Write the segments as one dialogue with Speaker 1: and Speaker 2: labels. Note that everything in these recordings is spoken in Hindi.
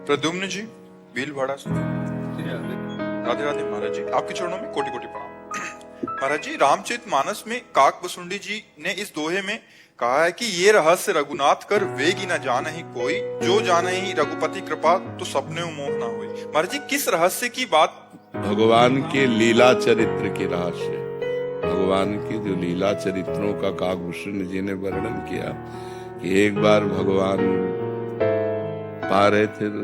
Speaker 1: प्रद्युम्न जी, भीलवाड़ा से। राधे राधे महाराज जी, आपके चरणों में कोटि कोटि प्रणाम। महाराज जी, रामचरितमानस में काक भुसुंडी जी ने इस दोहे में कहा है कि ये रहस्य रघुनाथ कर वेगी न जान ही कोई, जो जान ही रघुपति कृपा तो सपने मोह ना होई। महाराज जी, किस रहस्य की बात?
Speaker 2: भगवान के लीला चरित्र के रहस्य, भगवान के जो लीला चरित्रों का काकभूषण जी ने वर्णन किया कि एक बार भगवान पा रहे थे तो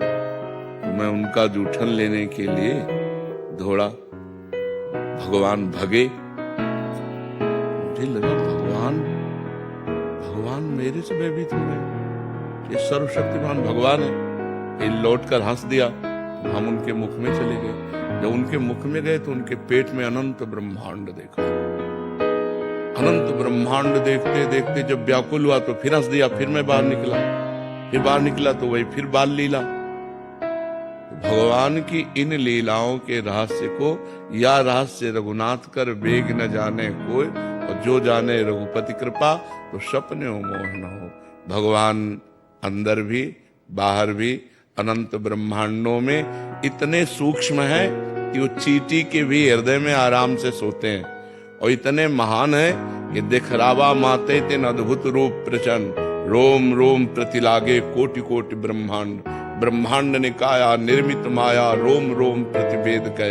Speaker 2: मैं उनका जूठन लेने के लिए दौड़ा, भगवान भगे। मुझे लगा भगवान मेरे से भयभीत हो गए, ये सर्वशक्तिमान भगवान है। फिर लौटकर हंस दिया, हम उनके मुख में चले गए। जब उनके मुख में गए तो उनके पेट में अनंत ब्रह्मांड देखा। अनंत ब्रह्मांड देखते देखते जब व्याकुल हुआ तो फिर हंस दिया, फिर मैं बाहर निकला तो वही फिर बाल लीला। भगवान की इन लीलाओं के रहस्य को, या रहस्य रघुनाथ कर वेग न जाने कोई, और जो जाने रघुपति कृपा तो सपने मोह न हो। भगवान अंदर भी बाहर भी अनंत ब्रह्मांडों में इतने सूक्ष्म है कि वो चींटी के भी हृदय में आराम से सोते हैं, और इतने महान है कि दिखरावा माते तेन अद्भुत रूप प्रचंड, रोम रोम प्रतिलागे कोटि कोटि ब्रह्मांड, ब्रह्मांड निकाया निर्मित माया, रोम रोम प्रतिवेद कह,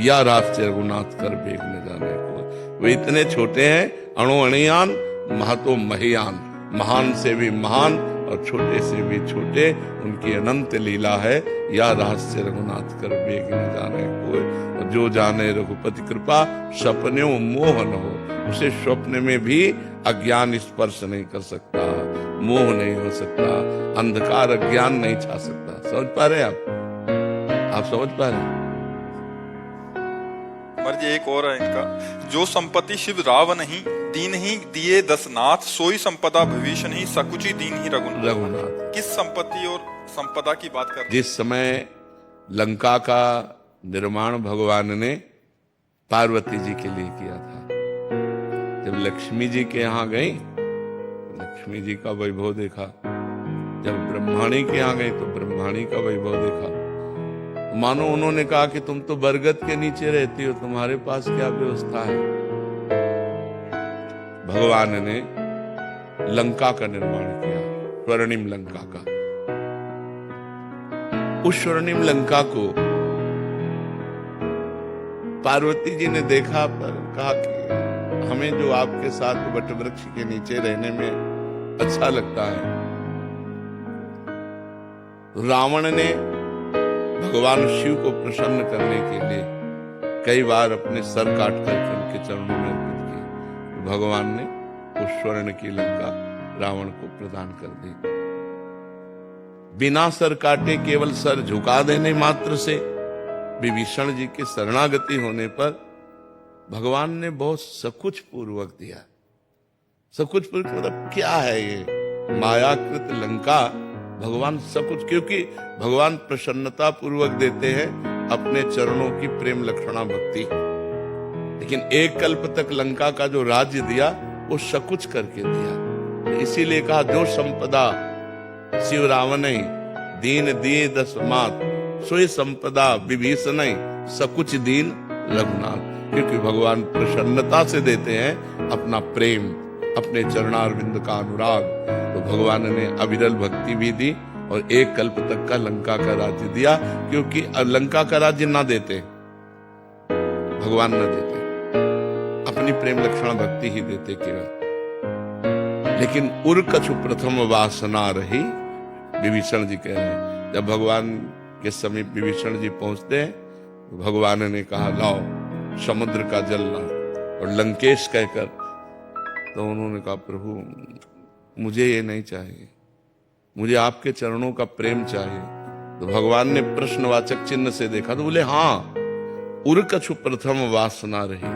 Speaker 2: या रहस्य रघुनाथ कर वेग न जाने को। वे इतने छोटे हैं, अणु अणियान महतो महियान, महान से भी महान और छोटे से भी छोटे, उनकी अनंत लीला है। या रहस्य रघुनाथ कर वेग न जाने कोई, और जो जाने रघुपति कृपा सपने मोह न हो। उसे स्वप्न में भी अज्ञान स्पर्श नहीं कर सकता, मोह नहीं हो सकता, अंधकार अज्ञान नहीं छा सकता। समझ पा रहे आप समझ पा रहे?
Speaker 1: महाराज जी, एक और है इनका, जो संपत्ति शिव राव नहीं दीन ही दिए दसनाथ, सोई संपदा भविष्य नहीं सकुची दीन ही रघुनाथ। किस संपत्ति और संपदा की बात कर?
Speaker 2: जिस समय लंका का निर्माण भगवान ने पार्वती जी के लिए किया था, जब लक्ष्मी जी के यहाँ गई, लक्ष्मी जी का वैभव देखा। जब ब्रह्माणी के यहाँ गई तो ब्रह्माणी का वैभव देखा। मानो उन्होंने कहा कि तुम तो बरगद के नीचे रहती हो, तुम्हारे पास क्या व्यवस्था है। भगवान ने लंका का निर्माण किया, स्वर्णिम लंका का। उस स्वर्णिम लंका को पार्वती जी ने देखा, पर कहा कि हमें जो आपके साथ वट वृक्ष के नीचे रहने में अच्छा लगता है। रावण ने भगवान शिव को प्रसन्न करने के लिए कई बार अपने सर काट करके उनके चरणों में अर्पित किए। भगवान ने उस स्वर्ण की लंका रावण को प्रदान कर दी। बिना सर काटे, केवल सर झुका देने मात्र से विभीषण जी के शरणागति होने पर भगवान ने बहुत सकुच पूर्वक दिया। सकुच पूर्वक मतलब क्या है ये? मायाकृत लंका भगवान सकुच, क्योंकि भगवान प्रसन्नता पूर्वक देते हैं अपने चरणों की प्रेम लक्षणा भक्ति। लेकिन एक कल्प तक लंका का जो राज्य दिया वो सकुच करके दिया। इसीलिए कहा, जो संपदा शिव रावण दीन दिए दसमात, सोई संपदा विभीषण सकुच दीन रघुनाथ। क्योंकि भगवान प्रसन्नता से देते हैं अपना प्रेम, अपने चरणारविंद का अनुराग। तो भगवान ने अविरल भक्ति भी दी और एक कल्प तक का लंका का राज्य दिया। क्योंकि लंका का राज्य ना देते, भगवान ना देते, अपनी प्रेम लक्षण भक्ति ही देते केवल। लेकिन उर कछु प्रथम वासना रही, विभीषण जी कह रहे हैं। जब भगवान के समीप विभीषण जी पहुंचते हैं तो भगवान ने कहा, लाओ समुद्र का जल लाओ, और लंकेश कहकर। तो उन्होंने कहा, प्रभु मुझे ये नहीं चाहिए, मुझे आपके चरणों का प्रेम चाहिए। तो भगवान ने प्रश्नवाचक चिन्ह से देखा तो बोले, हाँ, उर कछु प्रथम वासना रही।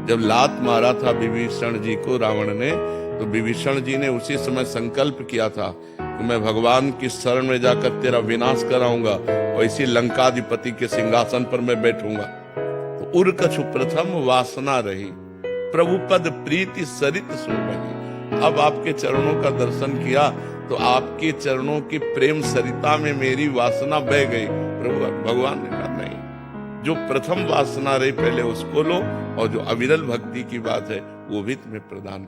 Speaker 2: जब लात मारा था विभीषण जी को रावण ने, तो विभीषण जी ने उसी समय संकल्प किया था कि मैं भगवान की शरण में जाकर तेरा विनाश कराऊंगा और इसी लंकाधिपति के सिंहासन पर मैं बैठूंगा। तो उर कछु प्रथम वासना रही, प्रभु पद प्रीति सरित शोभनी। अब आपके चरणों का दर्शन किया तो आपके चरणों की प्रेम सरिता में मेरी वासना बह गई। प्रभु भगवान ने कहा नहीं, जो प्रथम वासना रही पहले उसको लो, और जो अविरल भक्ति की बात है वो भी तुम्हें प्रदान